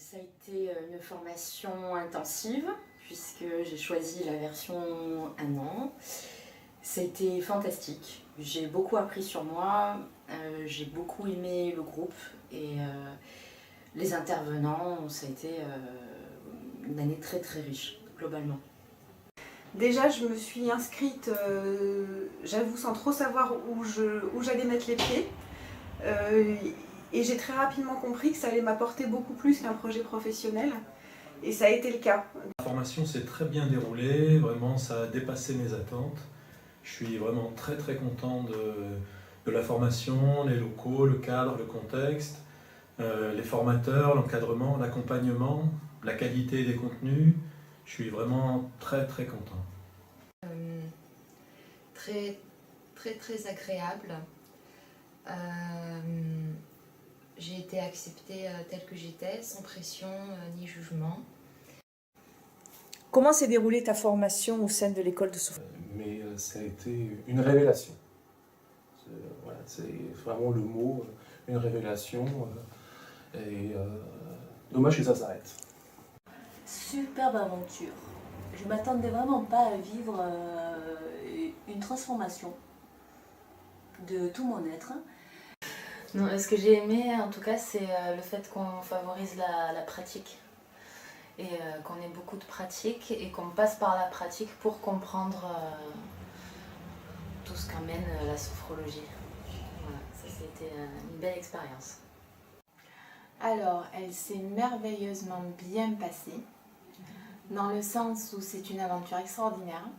Ça a été une formation intensive puisque j'ai choisi la version 1 an. Ça a été fantastique. J'ai beaucoup appris sur moi, j'ai beaucoup aimé le groupe et les intervenants. Ça a été une année très très riche globalement. Déjà, je me suis inscrite, j'avoue, sans trop savoir où j'allais mettre les pieds. Et j'ai très rapidement compris que ça allait m'apporter beaucoup plus qu'un projet professionnel. Et ça a été le cas. La formation s'est très bien déroulée, vraiment ça a dépassé mes attentes. Je suis vraiment très très content de la formation, les locaux, le cadre, le contexte, les formateurs, l'encadrement, l'accompagnement, la qualité des contenus. Je suis vraiment très très content. Très agréable. J'ai été acceptée telle que j'étais, sans pression ni jugement. Comment s'est déroulée ta formation au sein de l'école de Sophie? Mais ça a été une révélation. Voilà, c'est vraiment le mot, une révélation. Dommage que ça s'arrête. Superbe aventure. Je m'attendais vraiment pas à vivre une transformation de tout mon être. Non, ce que j'ai aimé en tout cas, c'est le fait qu'on favorise la pratique et qu'on ait beaucoup de pratique et qu'on passe par la pratique pour comprendre tout ce qu'amène la sophrologie. Voilà, ça c'était une belle expérience. Alors, elle s'est merveilleusement bien passée, dans le sens où c'est une aventure extraordinaire,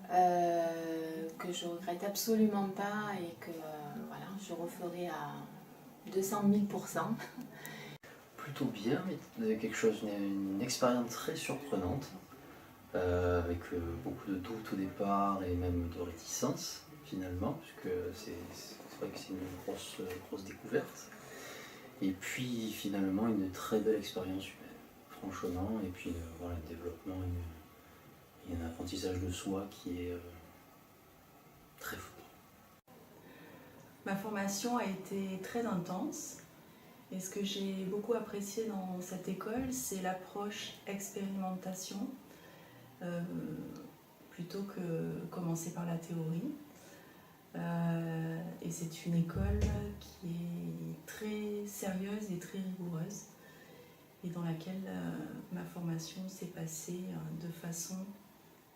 que je regrette absolument pas et que voilà, je referai à 200 000%. Plutôt bien, mais quelque chose, une expérience très surprenante, avec beaucoup de doutes au départ et même de réticence finalement, puisque c'est vrai que c'est une grosse découverte. Et puis finalement une très belle expérience humaine, franchement, et puis voilà, un développement et un apprentissage de soi qui est très fort. Ma formation a été très intense et ce que j'ai beaucoup apprécié dans cette école, c'est l'approche expérimentation plutôt que commencer par la théorie. Et c'est une école qui est très sérieuse et très rigoureuse et dans laquelle ma formation s'est passée de façon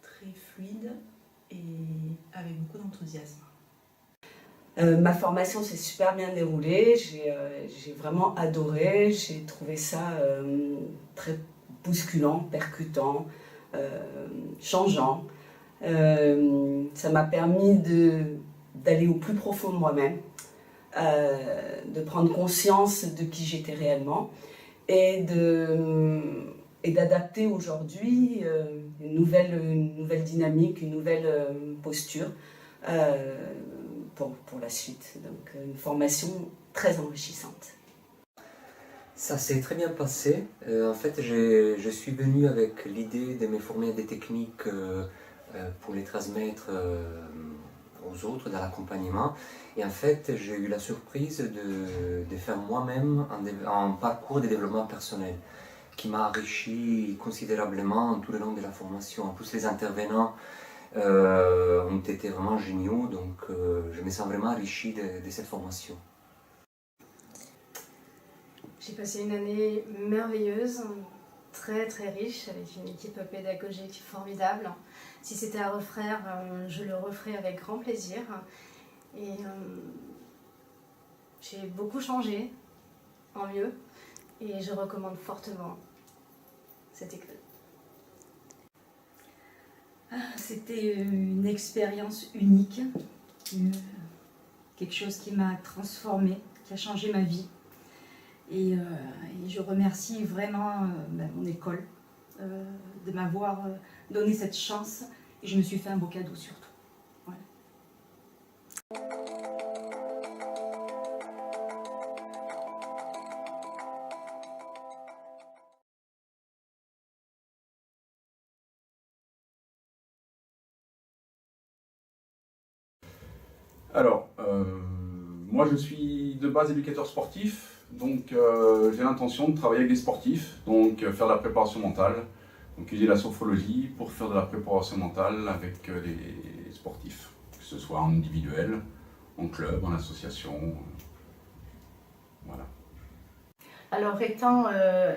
très fluide et avec beaucoup d'enthousiasme. Ma formation s'est super bien déroulée, j'ai vraiment adoré, j'ai trouvé ça très bousculant, percutant, changeant. Ça m'a permis d'aller au plus profond de moi-même, de prendre conscience de qui j'étais réellement et d'adapter aujourd'hui une nouvelle dynamique, une nouvelle posture pour la suite. Donc une formation très enrichissante. Ça s'est très bien passé. En fait, je suis venu avec l'idée de me former à des techniques pour les transmettre aux autres dans l'accompagnement. Et en fait, j'ai eu la surprise de faire moi-même un parcours de développement personnel qui m'a enrichi considérablement tout le long de la formation. En plus, les intervenants ont été vraiment géniaux, donc je me sens vraiment enrichi de cette formation. J'ai passé une année merveilleuse, très riche, avec une équipe pédagogique formidable. Si c'était à refaire, je le referais avec grand plaisir. Et j'ai beaucoup changé, en mieux, et je recommande fortement cette école. C'était une expérience unique, quelque chose qui m'a transformée, qui a changé ma vie. Et je remercie vraiment mon école de m'avoir donné cette chance et je me suis fait un beau cadeau surtout. Voilà. Alors, moi je suis de base éducateur sportif, Donc j'ai l'intention de travailler avec des sportifs, donc faire de la préparation mentale, donc utiliser la sophrologie pour faire de la préparation mentale avec les sportifs, que ce soit en individuel, en club, en association, voilà. Alors étant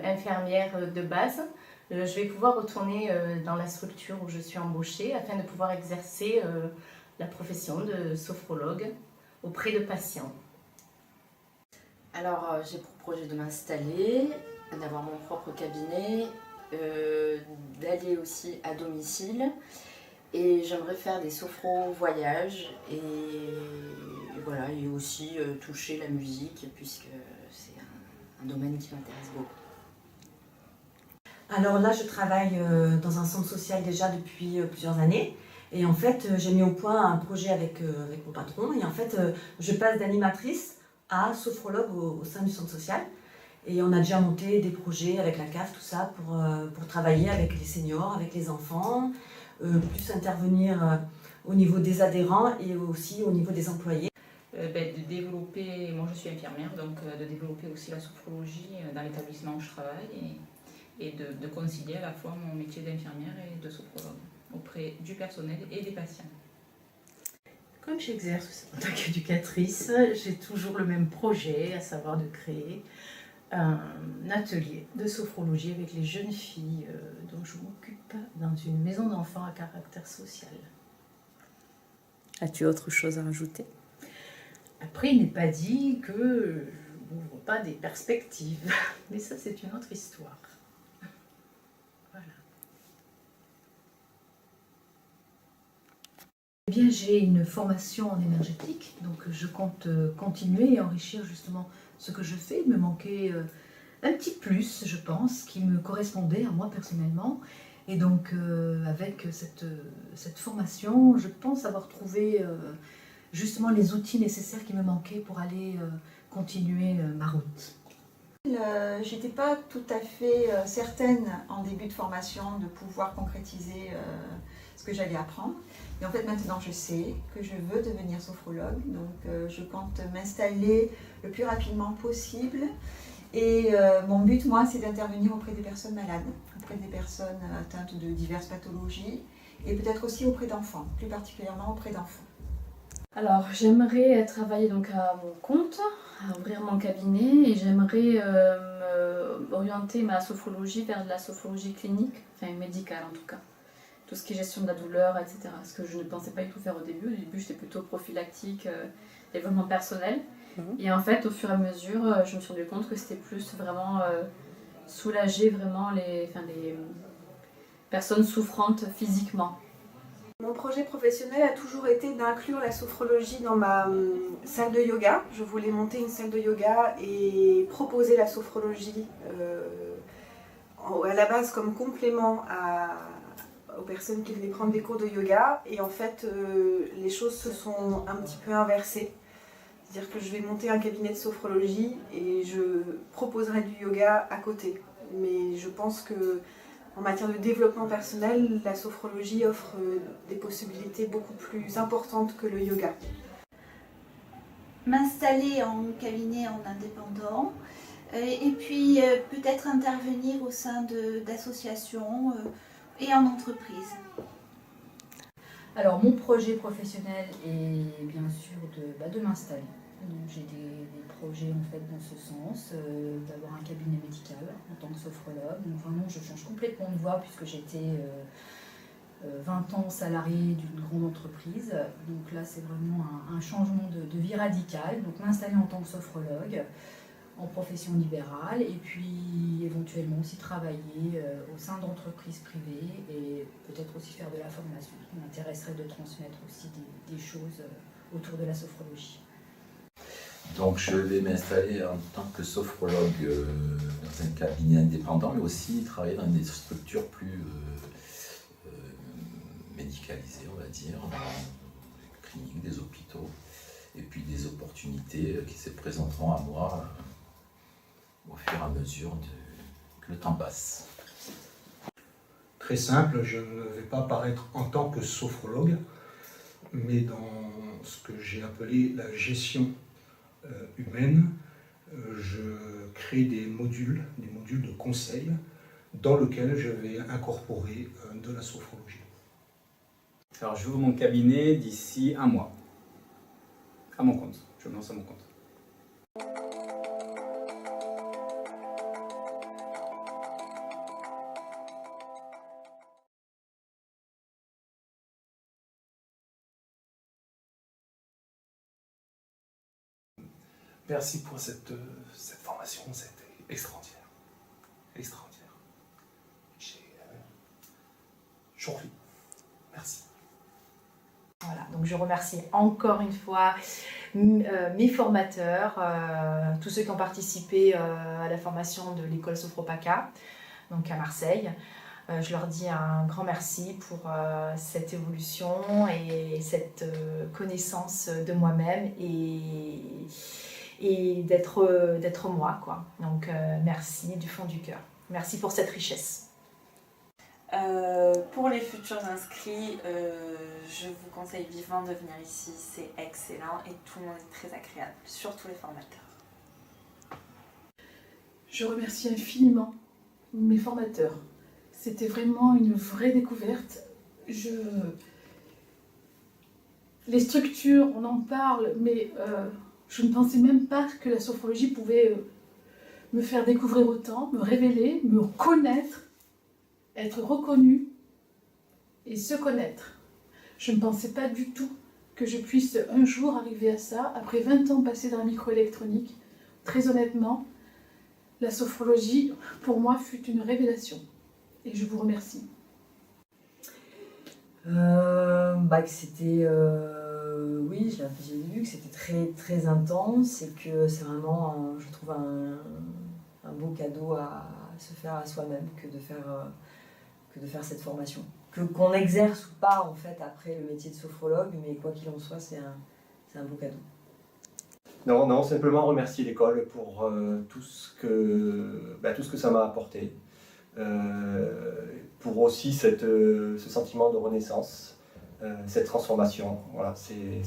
infirmière de base, je vais pouvoir retourner dans la structure où je suis embauchée afin de pouvoir exercer la profession de sophrologue auprès de patients. Alors j'ai pour projet de m'installer, d'avoir mon propre cabinet, d'aller aussi à domicile et j'aimerais faire des sophro-voyages et voilà, et aussi toucher la musique puisque c'est un domaine qui m'intéresse beaucoup. Alors là, je travaille dans un centre social déjà depuis plusieurs années. Et en fait, j'ai mis au point un projet avec mon patron. Et en fait, je passe d'animatrice à sophrologue au sein du centre social. Et on a déjà monté des projets avec la CAF, tout ça, pour travailler avec les seniors, avec les enfants, plus intervenir au niveau des adhérents et aussi au niveau des employés. De développer, moi je suis infirmière, donc de développer aussi la sophrologie dans l'établissement où je travaille et de concilier à la fois mon métier d'infirmière et de sophrologue auprès du personnel et des patients. Comme j'exerce en tant qu'éducatrice, j'ai toujours le même projet, à savoir de créer un atelier de sophrologie avec les jeunes filles dont je m'occupe dans une maison d'enfants à caractère social. As-tu autre chose à rajouter? Après, il n'est pas dit que je n'ouvre pas des perspectives, mais ça c'est une autre histoire. Voilà. Eh bien, j'ai une formation en énergétique, donc je compte continuer et enrichir justement ce que je fais. Il me manquait un petit plus, je pense, qui me correspondait à moi personnellement. Et donc, avec cette formation, je pense avoir trouvé justement les outils nécessaires qui me manquaient pour aller continuer ma route. J'étais pas tout à fait certaine en début de formation de pouvoir concrétiser ce que j'allais apprendre. Et en fait maintenant je sais que je veux devenir sophrologue, donc je compte m'installer le plus rapidement possible. Et mon but moi c'est d'intervenir auprès des personnes malades, auprès des personnes atteintes de diverses pathologies et peut-être aussi auprès d'enfants, plus particulièrement auprès d'enfants. Alors, j'aimerais travailler donc à mon compte, à ouvrir mon cabinet et j'aimerais orienter ma sophrologie vers de la sophrologie clinique, enfin médicale en tout cas. Tout ce qui est gestion de la douleur, etc. Ce que je ne pensais pas du tout faire au début. Au début, j'étais plutôt prophylactique, développement personnel. Et en fait, au fur et à mesure, je me suis rendu compte que c'était plus vraiment soulager vraiment les personnes souffrantes physiquement. Mon projet professionnel a toujours été d'inclure la sophrologie dans ma salle de yoga. Je voulais monter une salle de yoga et proposer la sophrologie à la base comme complément aux personnes qui venaient prendre des cours de yoga. Et en fait, les choses se sont un petit peu inversées. C'est-à-dire que je vais monter un cabinet de sophrologie et je proposerai du yoga à côté. Mais je pense que en matière de développement personnel, la sophrologie offre des possibilités beaucoup plus importantes que le yoga. M'installer en cabinet en indépendant et puis peut-être intervenir au sein d'associations et en entreprise. Alors mon projet professionnel est bien sûr de m'installer. Donc j'ai des projets en fait dans ce sens, d'avoir un cabinet médical en tant que sophrologue. Donc vraiment je change complètement de voie puisque j'étais 20 ans salariée d'une grande entreprise. Donc là c'est vraiment un changement de vie radical. Donc m'installer en tant que sophrologue en profession libérale et puis éventuellement aussi travailler au sein d'entreprises privées et peut-être aussi faire de la formation. Il m'intéresserait de transmettre aussi des choses autour de la sophrologie. Donc je vais m'installer en tant que sophrologue dans un cabinet indépendant, mais aussi travailler dans des structures plus médicalisées, on va dire, des cliniques, des hôpitaux, et puis des opportunités qui se présenteront à moi au fur et à mesure que le temps passe. Très simple, je ne vais pas apparaître en tant que sophrologue, mais dans ce que j'ai appelé la gestion humaine, je crée des modules de conseil dans lesquels je vais incorporer de la sophrologie. Alors j'ouvre mon cabinet d'ici 1 mois. À mon compte. Je me lance à mon compte. Merci pour cette formation, c'était extraordinaire. Extraordinaire. J'en ris. Merci. Voilà, donc je remercie encore une fois mes formateurs, tous ceux qui ont participé à la formation de l'école Sophro-PACA, donc à Marseille. Je leur dis un grand merci pour cette évolution et cette connaissance de moi-même et d'être moi, quoi. Donc merci du fond du cœur. Merci pour cette richesse. Pour les futurs inscrits, je vous conseille vivement de venir ici, c'est excellent et tout le monde est très agréable, surtout les formateurs. Je remercie infiniment mes formateurs. C'était vraiment une vraie découverte. Les structures, on en parle, mais je ne pensais même pas que la sophrologie pouvait me faire découvrir autant, me révéler, me connaître, être reconnue et se connaître. Je ne pensais pas du tout que je puisse un jour arriver à ça, après 20 ans passés dans la microélectronique. Très honnêtement, la sophrologie, pour moi, fut une révélation. Et je vous remercie. C'était... oui, j'ai vu que c'était très, très intense et que c'est vraiment, je trouve, un beau cadeau à se faire à soi-même que de faire cette formation. Qu'on exerce ou pas, en fait, après le métier de sophrologue, mais quoi qu'il en soit, c'est un beau cadeau. Non, simplement remercier l'école pour tout ce que ça m'a apporté. Pour aussi ce sentiment de renaissance, cette transformation. Voilà, c'est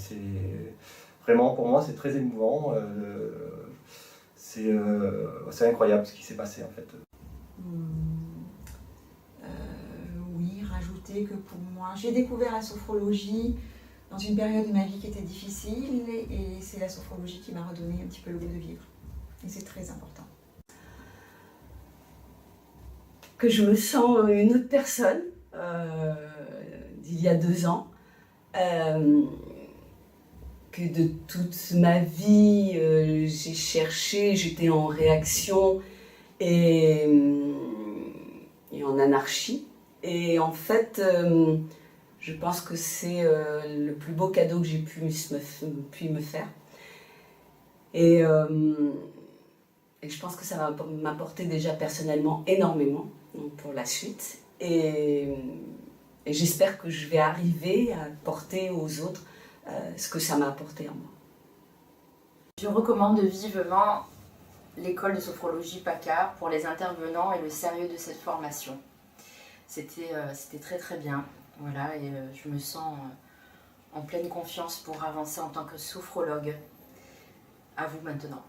vraiment, pour moi, c'est très émouvant. C'est incroyable ce qui s'est passé, en fait. Oui, rajouter que pour moi, j'ai découvert la sophrologie dans une période de ma vie qui était difficile et c'est la sophrologie qui m'a redonné un petit peu le goût de vivre. Et c'est très important. Que je me sens une autre personne d'il y a 2 ans, que de toute ma vie j'ai cherché, j'étais en réaction et en anarchie. Et en fait, je pense que c'est le plus beau cadeau que j'ai pu me faire. Et je pense que ça va m'apporter déjà personnellement énormément pour la suite. Et j'espère que je vais arriver à apporter aux autres ce que ça m'a apporté en moi. Je recommande vivement l'école de sophrologie PACA pour les intervenants et le sérieux de cette formation. C'était très très bien, voilà, et je me sens en pleine confiance pour avancer en tant que sophrologue. À vous maintenant.